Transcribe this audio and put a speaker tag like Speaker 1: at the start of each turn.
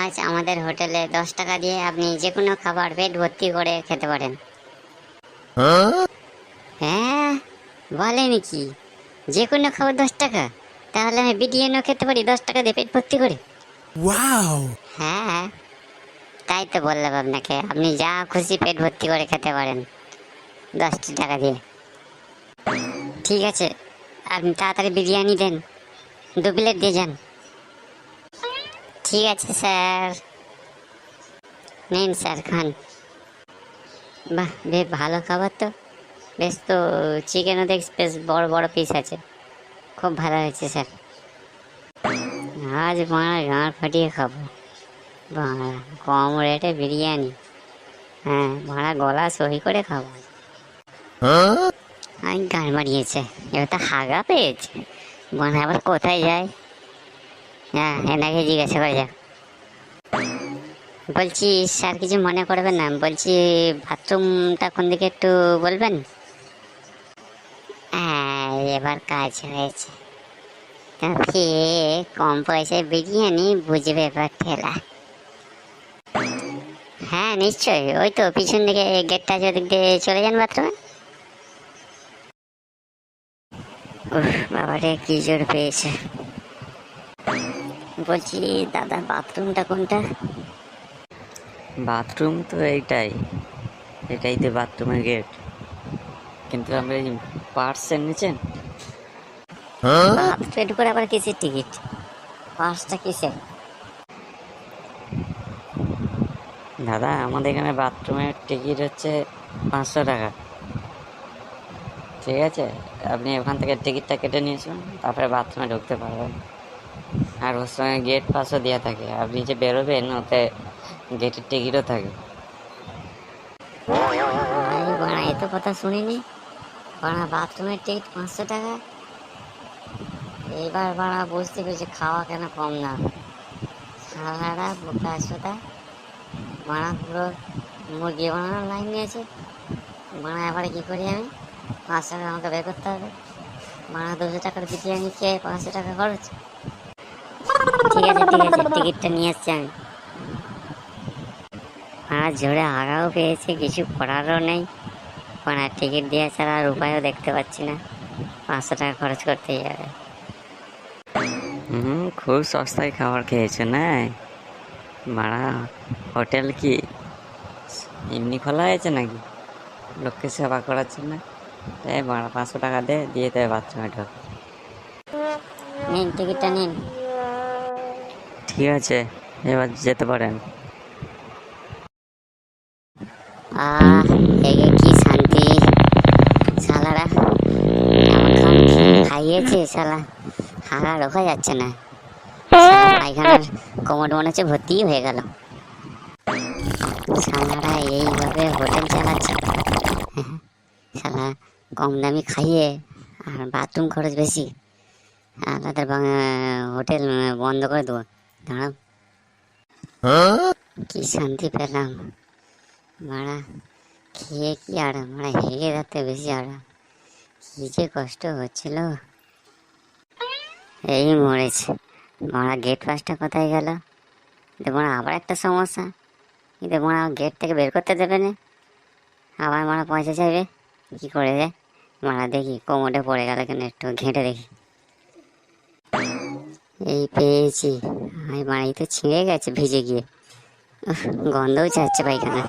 Speaker 1: আজ আমাদের হোটেলে 10 টাকা দিয়ে আপনি যে কোনো খাবার পেট ভর্তি করে খেতে পারেন। হ্যাঁ, বলেন কি? যে কোনো খাবার 10 টাকা? তাহলে আমি বিরিয়ানিও খেতে পারি 10 টাকা দিয়ে পেট ভর্তি করে?
Speaker 2: ওয়াও!
Speaker 1: হ্যাঁ, তাই তো বললাম আপনাকে, আপনি যা খুশি পেট ভর্তি করে খেতে পারেন 10 টাকা দিয়ে। ঠিক আছে, আপনি তাড়াতাড়ি বিরিয়ানি দেন, 2 প্লেট দিয়ে যান। ঠিক আছে স্যার, নিন স্যার খান। বাহ, বেশ ভালো খাবার তো। বেশ তো, চিকেনও দেখ বেশ বড় বড় পিস আছে, খুব ভালো হয়েছে স্যার। আজ মারা গাঁড় ফাটিয়ে খাবো। বাড়া, কম রেটে বিরিয়ানি। হ্যাঁ, ভাড়া গলা সহি করে খাবো। আমি গান মারিয়েছে, এবার তো হাগা পেয়েছে। মানে আবার কোথায় যায়? হ্যাঁ, এনাকে জিজ্ঞাসা করে যা। বলছি স্যার, কিছু মনে করবেন না, বলছি বাথরুমটা কোন দিকে একটু বলবেন? হ্যাঁ, এবার কাজ হয়েছে। তবে কম পয়সায় বিরিয়ানি, বুঝবে এবার ঠেলা। হ্যাঁ নিশ্চয়ই, ওই তো পিছন দিকে গেটটা আছে, ওদিক দিয়ে চলে যান বাথরুমে। উফ বাবারে, কি জোর পেয়েছে। বলছি দাদা, বাথরুমটা কোনটা?
Speaker 3: বাথরুম তো এইটাই, এটাই তো বাথরুমের গেট। কিন্তু আমরা এই পার্সেল নিচ্ছেন।
Speaker 1: পেট করে আবার কিসের টিকিট? পাঁচটা কিসের?
Speaker 3: দাদা, আমাদের এখানে বাথরুমের টিকিট হচ্ছে 500 টাকা। ঠিক আছে, আপনি ওখান থেকে টিকিটটা কেটে নিয়েছেন, তারপরে বাথরুমে ঢুকতে পারবেন। আর ওর সঙ্গে গেট পাসও দেওয়া থাকে, আপনি যে বেরোবেন ওতে গেটের টিকিটও থাকে।
Speaker 1: আরে বাড়া, এত কথা শুনিনি। বাড়া, বাথরুমের টিকিট 500 টাকা? এইবার বাড়া বুঝতে পেরেছি খাওয়া কেন কম না। সারারা বোকা সোটা, বাড়া পুরো মুরগি বানানোর লাইন নিয়েছে। বাড়া এবারে কি করি আমি? 500 টাকা আমাকে বের করতে হবে। বাড়া 200 টাকার বিরিয়ানি খেয়ে 500 টাকা খরচ। ঠিক আছে ঠিক আছে, টিকিটটা নিয়ে আসছি আমি। আর জোরে আগাও পেয়েছে, কিছু করারও নেই। মানে টিকিট দিয়ে ছাড়া আর উপায়ও দেখতে পাচ্ছি না, 500 টাকা খরচ করতেই হবে।
Speaker 3: খুব সস্তায় খাবার খেয়েছে না? ভাড়া হোটেল কি এমনি খোলা হয়েছে নাকি লোককে সেবা করার জন্য? তাই ভাড়া 500 টাকা দিয়ে দেয় বাথরুমে ঢোক।
Speaker 1: নিন টিকিটটা নিন।
Speaker 3: ঠিক আছে, এবার যেতে পারেন।
Speaker 1: এগে কি শান্তি। শালারা এমন খাইয়েছে, শালা হাগা রোকা যাচ্ছে না। পায়খানার কোমর মনে হচ্ছে ভর্তি হয়ে গেল। শালারা এইভাবে হোটেল চালাচ্ছে। শালা কম দামি খাইয়ে আর বাথরুম খরচ বেশি। তাদের হোটেল বন্ধ করে দেবো। দাঁড়াও, কি শান্তি পেলাম। মারা খেয়ে কি আরাম, মারা হেগে যাতে বেশি আরাম। কি যে কষ্ট হচ্ছিল। এই মরেছে। মারা গেট পাসটা কোথায় গেল? মারা আবার একটা সমস্যা। কিন্তু মারা গেট থেকে বের করতে দেবে না, আবার মারা পয়সা চাইবে। কি করে যায়? মারা দেখি কোমরে পড়ে গেল কেন, একটু ঘেঁটে দেখি। এই পেয়েছি। মারা এই তো ছিঁড়ে গেছে ভিজে গিয়ে। গন্ধও ছাড়ছে পায়খানা।